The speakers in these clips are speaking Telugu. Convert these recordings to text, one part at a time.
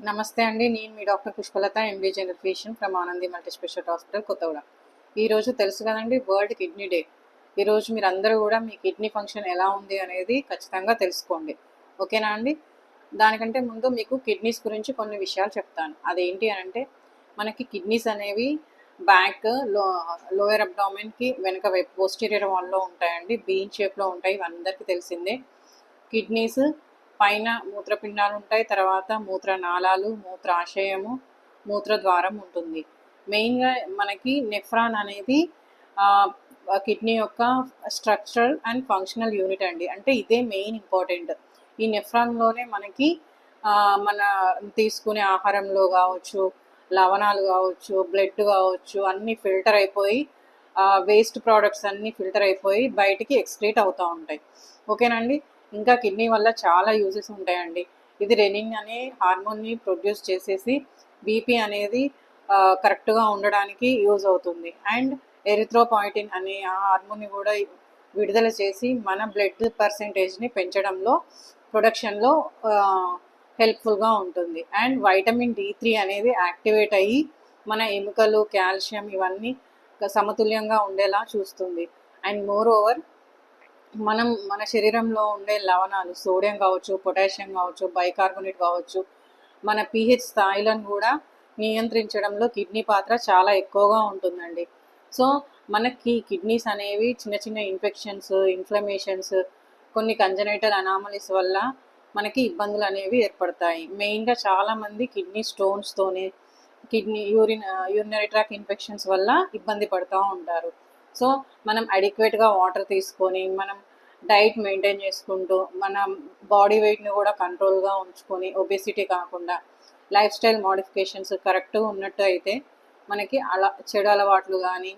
నమస్తే అండి. నేను మీ doctor Pushpalatha, MD general physician from Anandi multi speciality hospital, Kothaguda. ఈరోజు తెలుసు కదండి, వరల్డ్ కిడ్నీ డే. ఈరోజు మీరు అందరూ కూడా మీ కిడ్నీ ఫంక్షన్ ఎలా ఉంది అనేది ఖచ్చితంగా తెలుసుకోండి. ఓకేనా అండి? దానికంటే ముందు మీకు కిడ్నీస్ గురించి కొన్ని విషయాలు చెప్తాను. అదేంటి అని అంటే, మనకి కిడ్నీస్ అనేవి బ్యాక్, లోయర్ అబ్డామిన్కి వెనక వైపు పోస్టీరియర్ వాల్లో ఉంటాయండి. బీన్ షేప్లో ఉంటాయి, ఇవి అందరికీ తెలిసిందే. కిడ్నీస్ పైన మూత్రపిండాలు ఉంటాయి, తర్వాత మూత్రనాళాలు, మూత్రాశయము, మూత్రద్వారం ఉంటుంది. మెయిన్గా మనకి నెఫ్రాన్ అనేది కిడ్నీ యొక్క స్ట్రక్చరల్ అండ్ ఫంక్షనల్ యూనిట్ అండి. అంటే ఇదే మెయిన్ ఇంపార్టెంట్. ఈ నెఫ్రాన్లోనే మనకి మన తీసుకునే ఆహారంలో కావచ్చు, లవణాలు కావచ్చు, బ్లడ్ కావచ్చు, అన్నీ ఫిల్టర్ అయిపోయి వేస్ట్ ప్రోడక్ట్స్ అన్నీ ఫిల్టర్ అయిపోయి బయటికి ఎక్స్క్రీట్ అవుతూ ఉంటాయి. ఓకేనండి? ఇంకా కిడ్నీ వల్ల చాలా యూజెస్ ఉంటాయండి. ఇది రెనిన్ అనే హార్మోన్ని ప్రొడ్యూస్ చేసేసి బీపీ అనేది కరెక్ట్గా ఉండడానికి యూజ్ అవుతుంది. అండ్ ఎరిథ్రోపాయిటిన్ అనే ఆ హార్మోన్ని కూడా విడుదల చేసి మన బ్లడ్ పర్సెంటేజ్ని పెంచడంలో, ప్రొడక్షన్లో హెల్ప్ఫుల్గా ఉంటుంది. అండ్ వైటమిన్ D3 అనేది యాక్టివేట్ అయ్యి మన ఎముకలు, కాల్షియం ఇవన్నీ సమతుల్యంగా ఉండేలా చూస్తుంది. అండ్ మోర్ ఓవర్ మన శరీరంలో ఉండే లవణాలు, సోడియం కావచ్చు, పొటాషియం కావచ్చు, బైకార్బోనేట్ కావచ్చు, మన pH స్థాయిలను కూడా నియంత్రించడంలో కిడ్నీ పాత్ర చాలా ఎక్కువగా ఉంటుందండి. సో మనకి కిడ్నీస్ అనేవి చిన్న చిన్న ఇన్ఫెక్షన్స్, ఇన్ఫ్లమేషన్స్, కొన్ని కంజనైటల్ అనామలీస్ వల్ల మనకి ఇబ్బందులు అనేవి ఏర్పడతాయి. మెయిన్గా చాలామంది కిడ్నీ స్టోన్స్తోనే, యూరినరీ ట్రాక్ ఇన్ఫెక్షన్స్ వల్ల ఇబ్బంది పడుతూ ఉంటారు. సో మనం అడిక్వేట్గా వాటర్ తీసుకొని, మనం డైట్ మెయింటైన్ చేసుకుంటూ, మన బాడీ వెయిట్ని కూడా కంట్రోల్గా ఉంచుకొని, ఒబెసిటీ కాకుండా లైఫ్ స్టైల్ మోడిఫికేషన్స్ కరెక్ట్గా ఉన్నట్టు అయితే మనకి చెడు అలవాట్లు కానీ,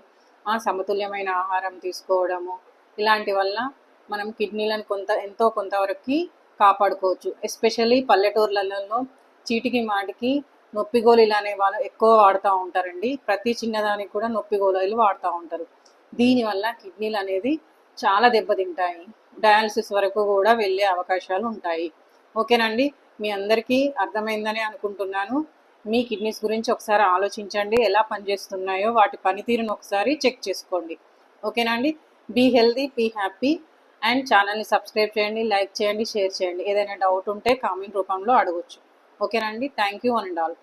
సమతుల్యమైన ఆహారం తీసుకోవడము, ఇలాంటి వల్ల మనం కిడ్నీలను ఎంతో కొంతవరకు కాపాడుకోవచ్చు. ఎస్పెషల్లీ పల్లెటూర్లలో చీటికి మాటికి నొప్పి గోళీలు అనే వాళ్ళు ఎక్కువ వాడుతూ ఉంటారండి. ప్రతి చిన్నదానికి కూడా నొప్పి గోళీలు వాడుతూ ఉంటారు. దీనివల్ల కిడ్నీలు అనేది చాలా దెబ్బతింటాయి. డయాలసిస్ వరకు కూడా వెళ్ళే అవకాశాలు ఉంటాయి. ఓకేనండి? మీ అందరికీ అర్థమైందని అనుకుంటున్నాను. మీ కిడ్నీస్ గురించి ఒకసారి ఆలోచించండి, ఎలా పనిచేస్తున్నాయో వాటి పనితీరును ఒకసారి చెక్ చేసుకోండి. ఓకేనండి? Be healthy, be happy. And ఛానల్ని సబ్స్క్రైబ్ చేయండి, లైక్ చేయండి, షేర్ చేయండి. ఏదైనా డౌట్ ఉంటే కామెంట్ రూపంలో అడగొచ్చు. ఓకేనండి? Thank you one and all.